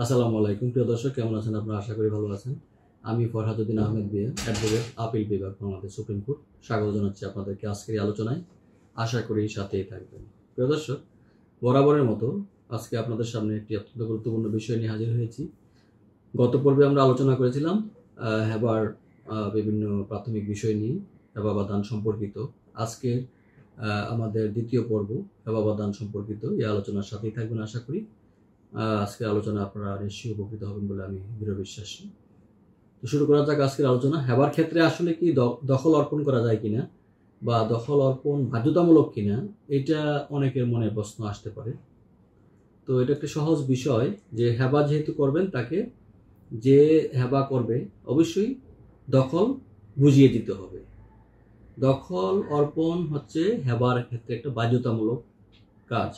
আসসালামু আলাইকুম প্রিয় দর্শক, কেমন আছেন আপনারা? আশা করি ভালো আছেন। আমি ফরহাদউদ্দিন আহমেদ বিএ, অ্যাডভোকেট, আপিল বিভাগ, বাংলাদেশ সুপ্রিম কোর্ট। স্বাগত জানাচ্ছি আপনাদেরকে আজকের এই আলোচনায়। আশা করি সাথেই থাকবেন। প্রিয় দর্শক, বরাবরের মতো আজকে আপনাদের সামনে একটি অত্যন্ত গুরুত্বপূর্ণ বিষয় নিয়ে হাজির হয়েছি। গত পর্বে আমরা আলোচনা করেছিলাম হেবার বিভিন্ন প্রাথমিক বিষয় নিয়ে, হেবা বা দান সম্পর্কিত। আজকে আমাদের দ্বিতীয় পর্ব হেবা বা দান সম্পর্কিত। এই আলোচনার সাথেই থাকবেন আশা করি। আজকের আলোচনা আপনারা নিশ্চয়ই উপকৃত হবেন বলে আমি দৃঢ় বিশ্বাসী। তো শুরু করা যাক আজকের আলোচনা। হেবার ক্ষেত্রে আসলে কি দখল অর্পণ করা যায় কিনা বা দখল অর্পণ বাধ্যতামূলক কিনা, এটা অনেকের মনে প্রশ্ন আসতে পারে। তো এটা একটা সহজ বিষয় যে হেবা যেহেতু করবেন, তাকে যে হেবা করবে অবশ্যই দখল বুঝিয়ে দিতে হবে। দখল অর্পণ হচ্ছে হেবার ক্ষেত্রে একটা বাধ্যতামূলক কাজ।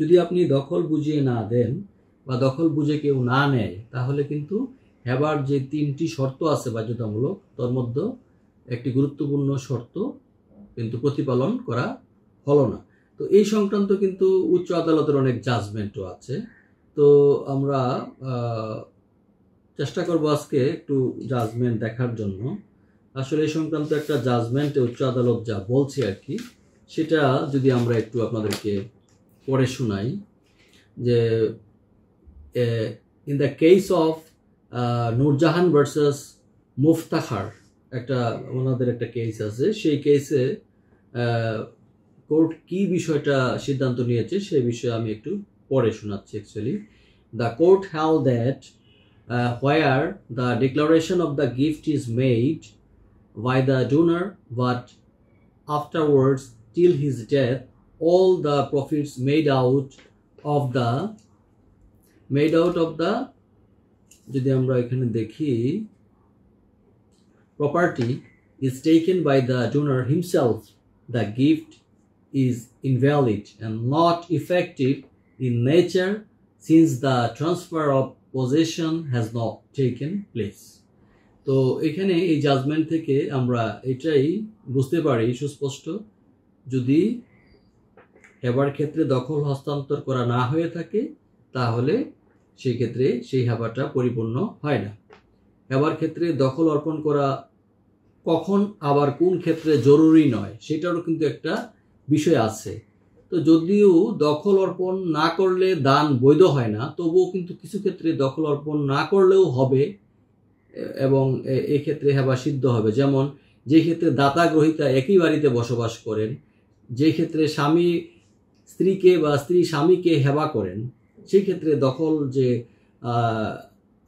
যদি আপনি দখল বুঝিয়ে না দেন বা দখল বুঝে কেউ না নেয়, তাহলে কিন্তু হেবার যে 3টি শর্ত আছে বাধ্যতামূলক, তার মধ্যে একটি গুরুত্বপূর্ণ শর্ত কিন্তু প্রতিপালন করা হলো না। তো এই সংক্রান্ত কিন্তু উচ্চ আদালতের অনেক জাজমেন্টও আছে। তো আমরা চেষ্টা করব আজকে একটু জাজমেন্ট দেখার জন্য। আসলে এই সংক্রান্ত একটা জাজমেন্টে উচ্চ আদালত যা বলছে আর কি, সেটা যদি আমরা একটু আপনাদেরকে পড়ে শোনাই। যে in the case of Nurjahan versus Muftakhar, একটা ওনাদের একটা কেস আছে। সেই কেসে কোর্ট কি বিষয়টা সিদ্ধান্ত নিয়েছে সেই বিষয়ে আমি একটু পড়ে শোনাচ্ছি। Actually the court held that where the declaration of the gift is made by the donor, but afterwards till his death all the profits made out of the যদি আমরা এখানে দেখি, property is taken by the donor himself, the gift is invalid and not effective in nature since the transfer of possession has not taken place. তো এখানে এই judgement থেকে আমরা এটাই বুঝতে পারি সুস্পষ্ট, যদি হেবার ক্ষেত্রে দখল হস্তান্তর করা না হয়ে থাকে তাহলে সেই ক্ষেত্রে সেই হেবাটা পরিপূর্ণ হয় না। হেবার ক্ষেত্রে দখল অর্পণ করা কখন আবার কোন ক্ষেত্রে জরুরি নয়, সেটারও কিন্তু একটা বিষয় আছে। তো যদিও দখল অর্পণ না করলে দান বৈধ হয় না, তবুও কিন্তু কিছু ক্ষেত্রে দখল অর্পণ না করলেও হবে এবং এক্ষেত্রে হেবা সিদ্ধ হবে। যেমন যে ক্ষেত্রে দাতা গ্রহীতা একই বাড়িতে বসবাস করেন, যে ক্ষেত্রে স্বামী স্ত্রীকে বা স্ত্রী স্বামীকে হেবা করেন, সেই ক্ষেত্রে দখল যে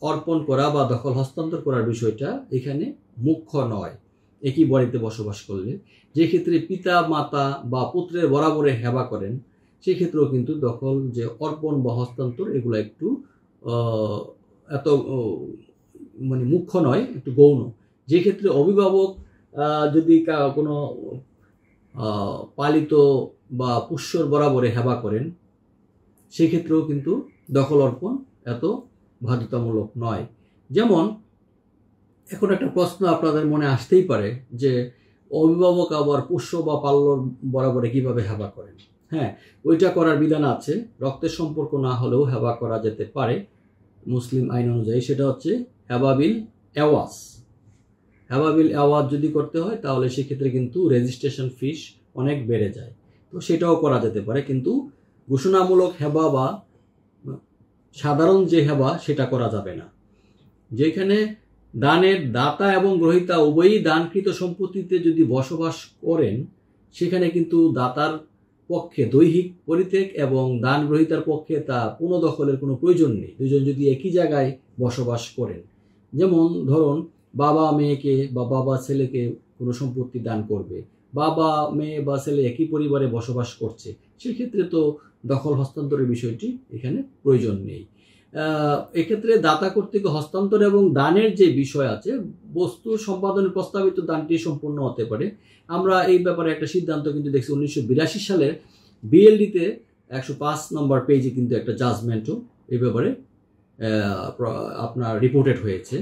অর্পণ করা বা দখল হস্তান্তর করার বিষয়টা এখানে মুখ্য নয় একই বাড়িতে বসবাস করলে। যে ক্ষেত্রে পিতা মাতা বা পুত্রের বরাবরে হেবা করেন, সেক্ষেত্রেও কিন্তু দখল যে অর্পণ বা হস্তান্তর এগুলো একটু এত মানে মুখ্য নয়, একটু গৌণ। যে ক্ষেত্রে অভিভাবক যদি কোনো পালিত বা পুষ্যর বরাবরে হেবা করেন, সেক্ষেত্রেও কিন্তু দখল অর্পণ এত বাধ্যতামূলক নয়। যেমন এখন একটা প্রশ্ন আপনাদের মনে আসতেই পারে যে অভিভাবক আবার পুষ্য বা পাল্যর বরাবরে কিভাবে হেবা করেন। হ্যাঁ, ওইটা করার বিধান আছে। রক্তের সম্পর্ক না হলেও হেবা করা যেতে পারে মুসলিম আইন অনুযায়ী। সেটা হচ্ছে হেবাবিল এওয়াজ। হেবাবিল এওয়াজ যদি করতে হয় তাহলে সেক্ষেত্রে কিন্তু রেজিস্ট্রেশন ফিস অনেক বেড়ে যায়। তো সেটাও করা যেতে পারে, কিন্তু ঘোষণামূলক হেবা বা সাধারণ যে হেবা সেটা করা যাবে না। যেখানে দানের দাতা এবং গ্রহীতা উভয়ই দানকৃত সম্পত্তিতে যদি বসবাস করেন, সেখানে কিন্তু দাতার পক্ষে দৈহিক পরিত্যাগ এবং দান গ্রহীতার পক্ষে তা পুনঃদখলের কোনো প্রয়োজন নেই, দুজন যদি একই জায়গায় বসবাস করেন। যেমন ধরুন বাবা মেয়েকে বা বাবা ছেলেকে কোনো সম্পত্তি দান করবে, বাবা মেয়ে বা ছেলে একই পরিবারে বসবাস করছে, সেক্ষেত্রে তো দখল হস্তান্তরের বিষয়টি এখানে প্রয়োজন নেই। এক্ষেত্রে দাতা কর্তৃক হস্তান্তর এবং দানের যে বিষয় আছে, বস্তু সম্পাদনের প্রস্তাবিত দানটি সম্পূর্ণ হতে পারে। আমরা এই ব্যাপারে একটা সিদ্ধান্ত কিন্তু দেখছি 1982 সালের বিএলডিতে 105 নম্বর পেজে কিন্তু একটা জাজমেন্টও এই ব্যাপারে আপনার রিপোর্টেড হয়েছে।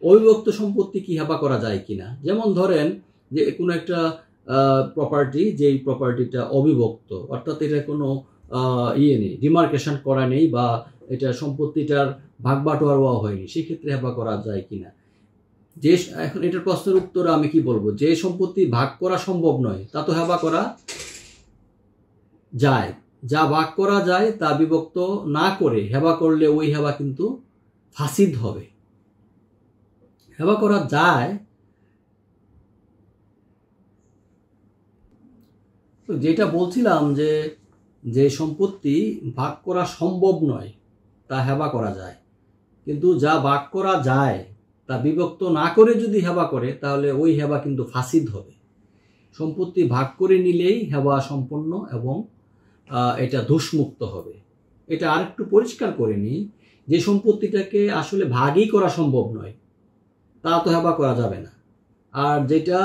অবিভক্ত সম্পত্তি কি হেবা করা যায় কিনা। যেমন ধরেন যে কোনো একটা প্রপার্টি, যেই প্রপার্টিটা অবিভক্ত, অর্থাৎ এটা কোনো নেই, ডিমার্কেশন করা নেই বা এটা সম্পত্তিটার ভাগবাটোয়ারাও হয়নি, সেক্ষেত্রে হেবা করা যায় কিনা। যে এখন এটার প্রশ্নের উত্তর আমি কি বলবো, যে সম্পত্তি ভাগ করা সম্ভব নয় তা তো হেবা করা যায়, যা ভাগ করা যায় তা বিভক্ত না করে হেবা করলে ওই হেবা কিন্তু ফাসিদ হবে। হেবা করা যায়, যেটা বলছিলাম যে যে সম্পত্তি ভাগ করা সম্ভব নয় তা হেবা করা যায়, কিন্তু যা ভাগ করা যায় তা বিভক্ত না করে যদি হেবা করে তাহলে ওই হেবা কিন্তু ফাসিদ হবে। সম্পত্তি ভাগ করে নিলেই হেবা সম্পন্ন এবং এটা দোষমুক্ত হবে। এটা আরেকটু পরিষ্কার করে নিই, যে সম্পত্তিটাকে আসলে ভাগই করা সম্ভব নয় তা তো হেবা করা যাবে না, আর যেটা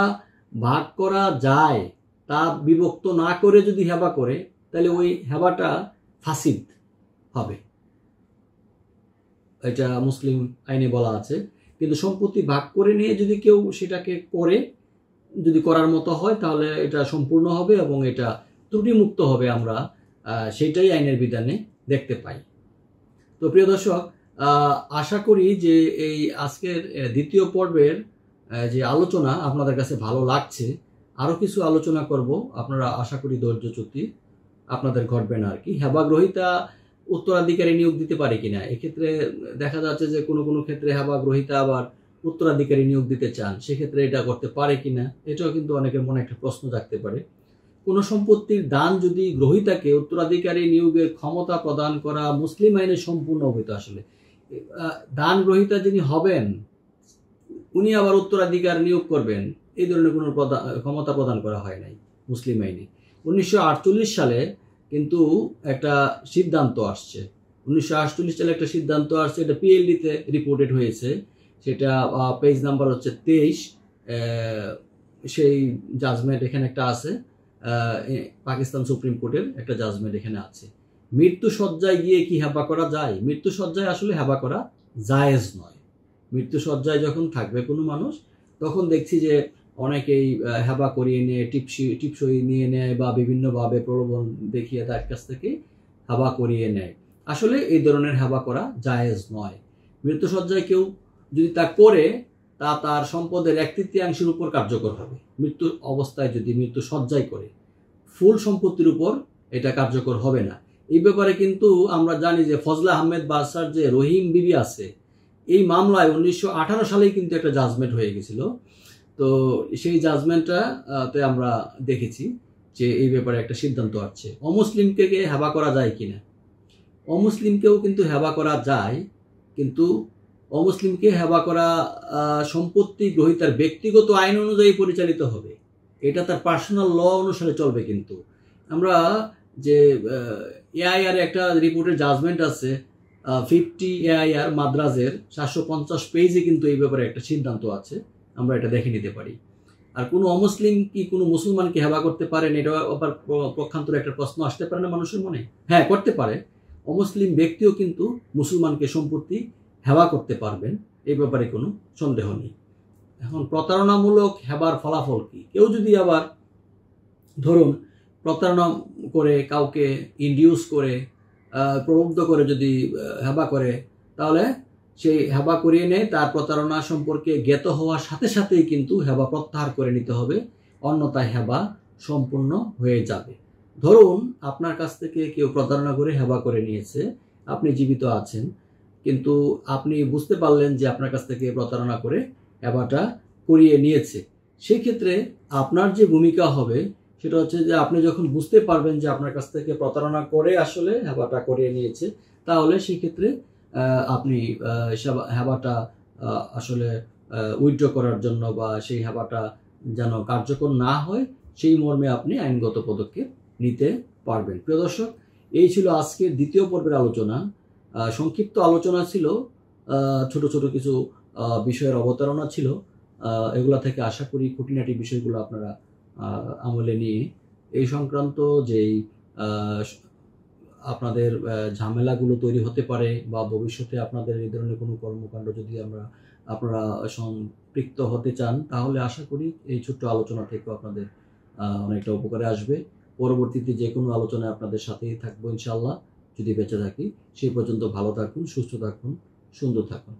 ভাগ করা যায় তা বিভক্ত না করে যদি হেবা করে তাহলে ওই হেবাটা ফাসিদ হবে, এটা মুসলিম আইনে বলা আছে। কিন্তু সম্পত্তি ভাগ করে নিয়ে যদি কেউ সেটাকে করে, যদি করার মতো হয় তাহলে এটা সম্পূর্ণ হবে এবং এটা ত্রুটিমুক্ত হবে, আমরা সেটাই আইনের বিধানে দেখতে পাই। তো প্রিয় দর্শক, আশা করি যে এই আজকের দ্বিতীয় পর্বের যে আলোচনা আপনাদের কাছে ভালো লাগছে। আরও কিছু আলোচনা করব, আপনারা আশা করি ধৈর্যচ্যুতি আপনাদের ঘটবে না আর কি। হেবা গ্রহীতা উত্তরাধিকারী নিয়োগ দিতে পারে কিনা, এক্ষেত্রে দেখা যাচ্ছে যে কোনো কোনো ক্ষেত্রে হেবা গ্রহীতা আবার উত্তরাধিকারী নিয়োগ দিতে চান, সেক্ষেত্রে এটা করতে পারে কিনা, এটাও কিন্তু অনেকের মনে একটা প্রশ্ন থাকতে পারে। কোনো সম্পত্তির দান যদি গ্রহীতাকে উত্তরাধিকারী নিয়োগের ক্ষমতা প্রদান করা মুসলিম আইনে সম্পূর্ণ অবহিত। আসলে দান গ্রহীতা যিনি হবেন উনি আবার উত্তরাধিকার নিয়োগ করবেন, এই ধরনের কোনো ক্ষমতা প্রদান করা হয় নাই মুসলিম আইনে। 1948 সালে কিন্তু একটা সিদ্ধান্ত আসছে, 1948 সালে একটা সিদ্ধান্ত আসছে, এটা পিএলডিতে রিপোর্টেড হয়েছে, সেটা পেজ নাম্বার হচ্ছে 23। সেই জাজমেন্ট এখানে একটা আছে, পাকিস্তান সুপ্রিম কোর্টের একটা জাজমেন্ট এখানে আছে। মৃত্যু সজ্জায় গিয়ে কি হেবা করা যায়? মৃত্যু সজ্জায় আসলে হেবা করা জায়েজ নয়। মৃত্যু সজ্জায় যখন থাকবে কোনো মানুষ, তখন দেখছি যে অনেকেই হেবা করিয়ে নিয়ে টিপসই নিয়ে নেয় বা বিভিন্নভাবে প্রলোভন দেখিয়ে তার কাছ থেকে হেবা করিয়ে নেয়। আসলে এই ধরনের হেবা করা জায়েজ নয়। মৃত্যু সজ্জায় কেউ যদি তা করে তা তার সম্পদের 1/3 উপর কার্যকর হবে। মৃত্যু অবস্থায় যদি মৃত্যু সজ্জায় করে, ফুল সম্পত্তির উপর এটা কার্যকর হবে না। এই ব্যাপারে কিন্তু আমরা জানি যে ফজলে আহমেদ বাদশার যে রহিম বিবি আছে, এই মামলায় 1918 সালেই কিন্তু একটা জাজমেন্ট হয়ে গেছিল। তো সেই জাজমেন্টটাতে আমরা দেখেছি যে এই ব্যাপারে একটা সিদ্ধান্ত আসছে। অমুসলিমকে হেবা করা যায় কিনা? অমুসলিমকেও কিন্তু হেবা করা যায়, কিন্তু অমুসলিমকে হেবা করা সম্পত্তি গ্রহীতার ব্যক্তিগত আইন অনুযায়ী পরিচালিত হবে, এটা তার পার্সোনাল ল অনুসারে চলবে। কিন্তু আমরা যে এআইআর একটা রিপোর্টের জাজমেন্ট আছে 50 এআইআর মাদ্রাজের 750 পেজে কিন্তু এই ব্যাপারে একটা সিদ্ধান্ত আছে, আমরা এটা দেখে নিতে পারি। আর কোনো অমুসলিম কি কোনো মুসলমানকে হেবা করতে পারেন, এটা আবার পক্ষান্তরে একটা প্রশ্ন আসতে পারে না মানুষের মনে? হ্যাঁ, করতে পারে। অমুসলিম ব্যক্তিও কিন্তু মুসলমানকে সম্পত্তি হেবা করতে পারবেন, এই ব্যাপারে কোনো সন্দেহ নেই। এখন প্রতারণামূলক হেবার ফলাফল কি? কেউ যদি আবার ধরুন প্রতারণা করে, কাউকে ইনডিউস করে, প্রলুব্ধ করে যদি হেবা করে, তাহলে সেই হেবা করিয়ে নেয়, তার প্রতারণা সম্পর্কে জ্ঞাত হওয়ার সাথে সাথেই কিন্তু হেবা প্রত্যাহার করে নিতে হবে, অন্যথায় হেবা সম্পূর্ণ হয়ে যাবে। ধরুন আপনার কাছ থেকে কেউ প্রতারণা করে হেবা করে নিয়েছে, আপনি জীবিত আছেন, কিন্তু আপনি বুঝতে পারলেন যে আপনার কাছ থেকে প্রতারণা করে হেবাটা করিয়ে নিয়েছে। সেক্ষেত্রে আপনার যে ভূমিকা হবে সেটা হচ্ছে যে আপনি যখন বুঝতে পারবেন যে আপনার কাছ থেকে প্রতারণা করে আসলে হেবাটা করিয়ে নিয়েছে, তাহলে সেই ক্ষেত্রে আপনি হেবাটা আসলে উইথড্র করার জন্য বা সেই হেবাটা যেন কার্যকর না হয় সেই মর্মে আপনি আইনগত পদক্ষেপ নিতে পারবেন। প্রিয় দর্শক, এই ছিল আজকের দ্বিতীয় পর্বের আলোচনা। সংক্ষিপ্ত আলোচনা ছিল, ছোট ছোট কিছু বিষয়ের অবতারণা ছিল, এগুলা থেকে আশা করি খুঁটিনাটি বিষয়গুলো আপনারা আমলে নিয়ে এই সংক্রান্ত যেই আপনাদের ঝামেলাগুলো তৈরি হতে পারে বা ভবিষ্যতে আপনাদের এই ধরনের কোনো কর্মকাণ্ড যদি আপনারা সম্পৃক্ত হতে চান, তাহলে আশা করি এই ছোট্ট আলোচনা থেকে আপনাদের অনেকটা উপকারে আসবে। পরবর্তীতে যে কোনো আলোচনায় আপনাদের সাথেই থাকবো ইনশাআল্লাহ। যদি বেঁচে থাকি। সেই পর্যন্ত ভালো থাকুন, সুস্থ থাকুন, সুন্দর থাকুন।